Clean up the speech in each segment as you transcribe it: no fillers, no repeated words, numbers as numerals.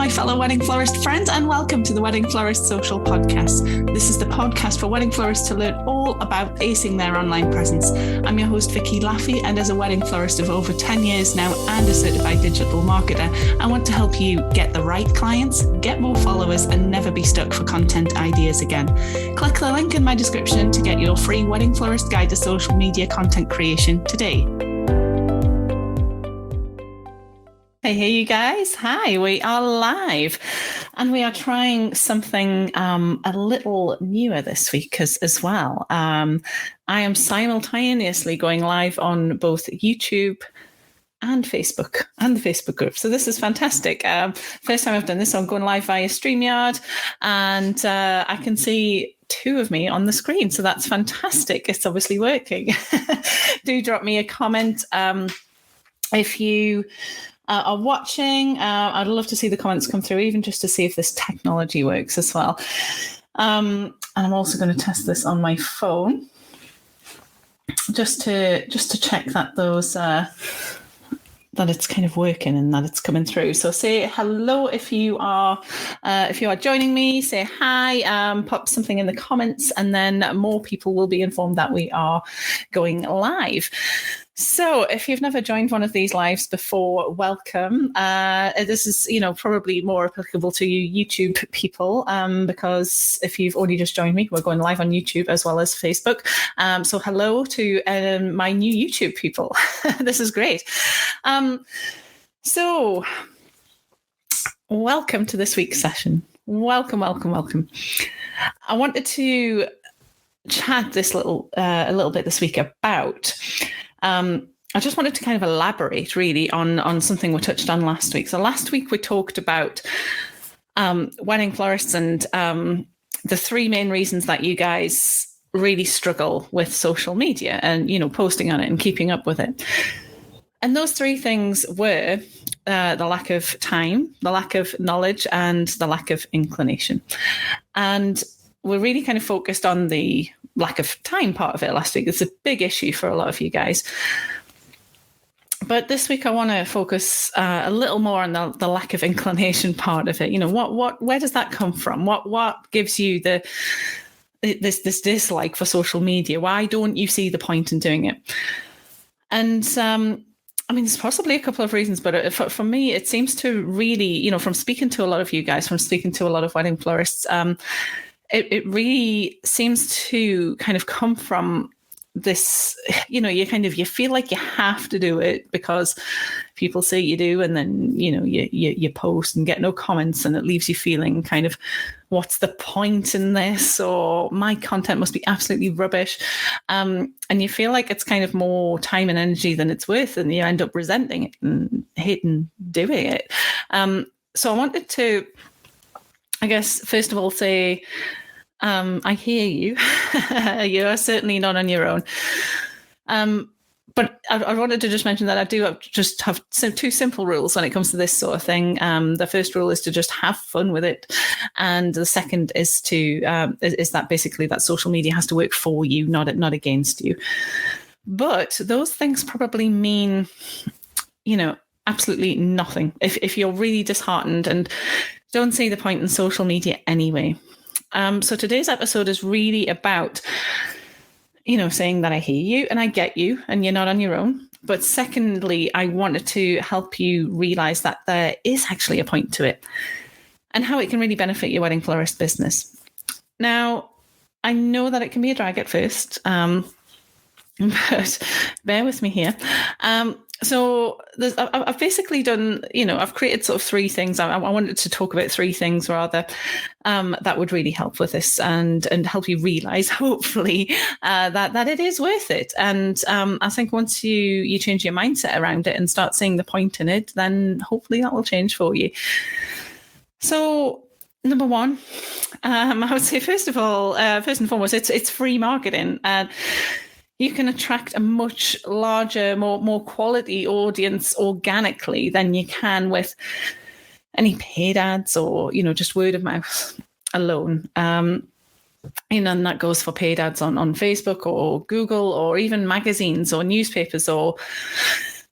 my fellow Wedding Florist friends, and welcome to the Wedding Florist Social Podcast. This is the podcast for wedding florists to learn all about acing their online presence. I'm your host, Vicky Laffey, and as a wedding florist of over 10 years now and a certified digital marketer, I want to help you get the right clients, get more followers, and never be stuck for content ideas again. Click the link in my description to get your free Wedding Florist Guide to Social Media Content Creation today. Hey, you guys. Hi, we are live and we are trying something a little newer this week as well. I am simultaneously going live on both YouTube and Facebook and the Facebook group. So this is fantastic. First time I've done this, I'm going live via StreamYard and I can see two of me on the screen. So that's fantastic. It's obviously working. Do drop me a comment if you are watching. I'd love to see the comments come through, even just to see if this technology works as well. And I'm also going to test this on my phone, just to check that that it's kind of working and that it's coming through. So say hello if you are joining me. Say hi. Pop something in the comments, and then more people will be informed that we are going live. So if you've never joined one of these lives before, welcome. This is, probably more applicable to you YouTube people, because if you've only just joined me, we're going live on YouTube as well as Facebook. So hello to my new YouTube people. This is great. So welcome to this week's session. Welcome. I wanted to chat a little bit this week about I just wanted to kind of elaborate really on something we touched on last week. So last week we talked about wedding florists and the three main reasons that you guys really struggle with social media and, posting on it and keeping up with it. And those three things were the lack of time, the lack of knowledge, and the lack of inclination. And we're really kind of focused on the lack of time part of it last week. It's a big issue for a lot of you guys. But this week I want to focus a little more on the lack of inclination part of it. Where does that come from? What gives you this dislike for social media? Why don't you see the point in doing it? And there's possibly a couple of reasons, but for me, it seems to really, from speaking to a lot of you guys, from speaking to a lot of wedding florists, it really seems to kind of come from this, you feel like you have to do it because people say you do, and then, you post and get no comments, and it leaves you feeling kind of, what's the point in this? Or my content must be absolutely rubbish. And you feel like it's kind of more time and energy than it's worth, and you end up resenting it and hating doing it. So I wanted to, I guess, first of all, say, I hear you. You are certainly not on your own. But I wanted to just mention that I do have two simple rules when it comes to this sort of thing. The first rule is to just have fun with it. And the second is is that basically that social media has to work for you, not against you. But those things probably mean, absolutely nothing if you're really disheartened and don't see the point in social media anyway. So today's episode is really about, saying that I hear you and I get you and you're not on your own. But secondly, I wanted to help you realize that there is actually a point to it and how it can really benefit your wedding florist business. Now, I know that it can be a drag at first, but bear with me here. So I've basically done, I've created sort of three things. I wanted to talk about three things rather that would really help with this and help you realize, hopefully, that it is worth it. And I think once you change your mindset around it and start seeing the point in it, then hopefully that will change for you. So number one, I would say, first and foremost, it's free marketing. You can attract a much larger, more quality audience organically than you can with any paid ads or, just word of mouth alone. And that goes for paid ads on Facebook or Google or even magazines or newspapers or,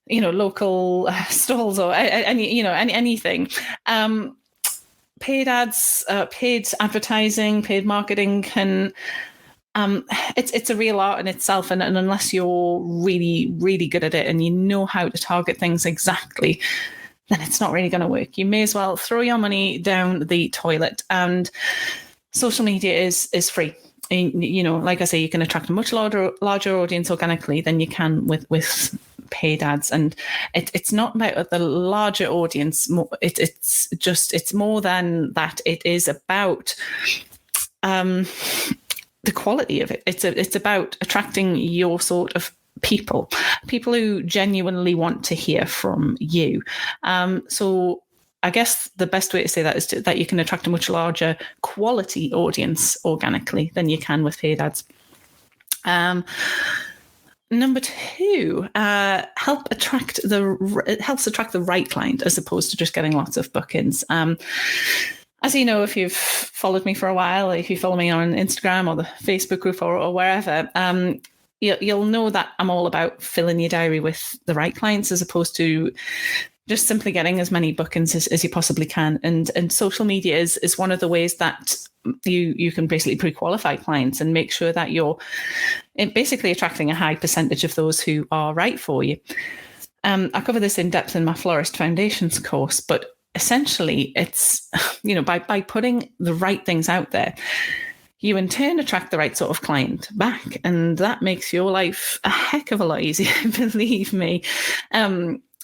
local stalls or anything. paid ads, paid advertising, paid marketing can... it's a real art in itself, and unless you're really, really good at it and you know how to target things exactly, then it's not really going to work. You may as well throw your money down the toilet. And social media is free. You know, like I say, you can attract a much larger audience organically than you can with paid ads. And it's not about the larger audience. It's more than that. It is about the quality of it. It's about attracting your sort of people who genuinely want to hear from you. So I guess the best way to say that is that you can attract a much larger quality audience organically than you can with paid ads. Number two, it helps attract the right client as opposed to just getting lots of bookings. As you know, if you've followed me for a while, if you follow me on Instagram or the Facebook group or wherever, you'll know that I'm all about filling your diary with the right clients as opposed to just simply getting as many bookings as you possibly can. And social media is one of the ways that you can basically pre-qualify clients and make sure that you're basically attracting a high percentage of those who are right for you. I cover this in depth in my Florist Foundations course, but essentially it's, you know, by putting the right things out there, you in turn attract the right sort of client back. And that makes your life a heck of a lot easier, believe me.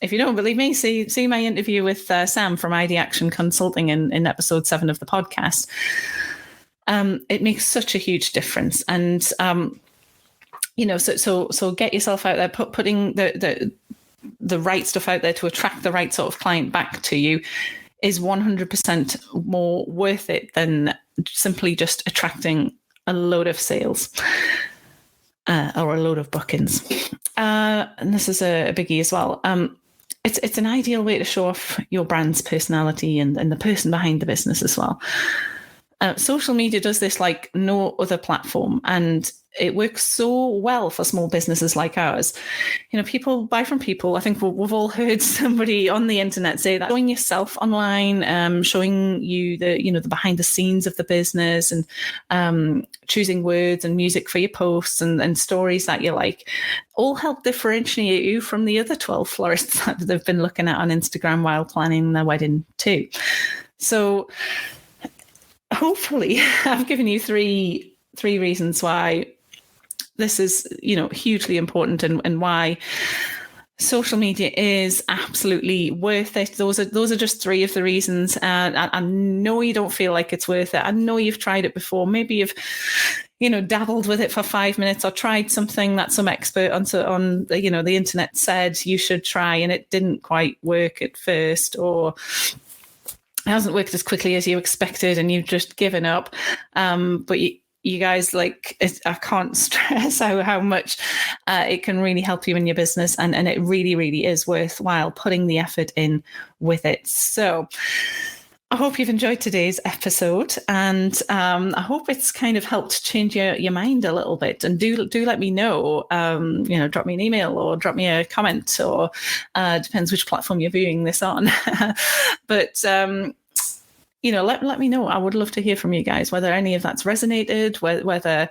If you don't believe me, see my interview with Sam from ID Action Consulting in episode 7 of the podcast. It makes such a huge difference. And, you know, so get yourself out there, putting the right stuff out there to attract the right sort of client back to you is 100% more worth it than simply just attracting a load of sales or a load of bookings. And this is a biggie as well. It's an ideal way to show off your brand's personality and the person behind the business as well. Social media does this like no other platform, and it works so well for small businesses like ours. You know, people buy from people. I think we've all heard somebody on the internet say that showing yourself online, showing you the behind the scenes of the business, and choosing words and music for your posts and stories that you like, all help differentiate you from the other 12 florists that they've been looking at on Instagram while planning their wedding too. So hopefully I've given you three reasons why this is, you know, hugely important and why social media is absolutely worth it. Those are just 3 of the reasons. I know you don't feel like it's worth it. I know you've tried it before. Maybe you've, you know, dabbled with it for 5 minutes or tried something that some expert on you know, the internet said you should try and it didn't quite work at first, or it hasn't worked as quickly as you expected and you've just given up. But you guys, like, I can't stress how much it can really help you in your business. And it really, really is worthwhile putting the effort in with it. So I hope you've enjoyed today's episode, and I hope it's kind of helped change your mind a little bit. And do let me know, you know, drop me an email or drop me a comment, or depends which platform you're viewing this on. But you know, let me know. I would love to hear from you guys, whether any of that's resonated, whether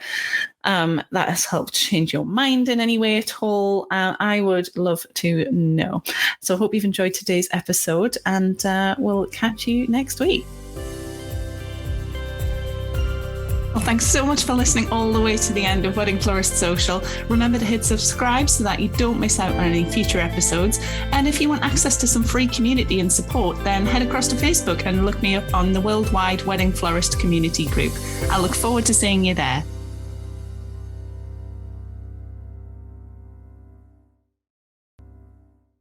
that has helped change your mind in any way at all. I would love to know. So I hope you've enjoyed today's episode, and we'll catch you next week. Well, thanks so much for listening all the way to the end of Wedding Florist Social. Remember to hit subscribe so that you don't miss out on any future episodes. And if you want access to some free community and support, then head across to Facebook and look me up on the Worldwide Wedding Florist Community Group. I look forward to seeing you there.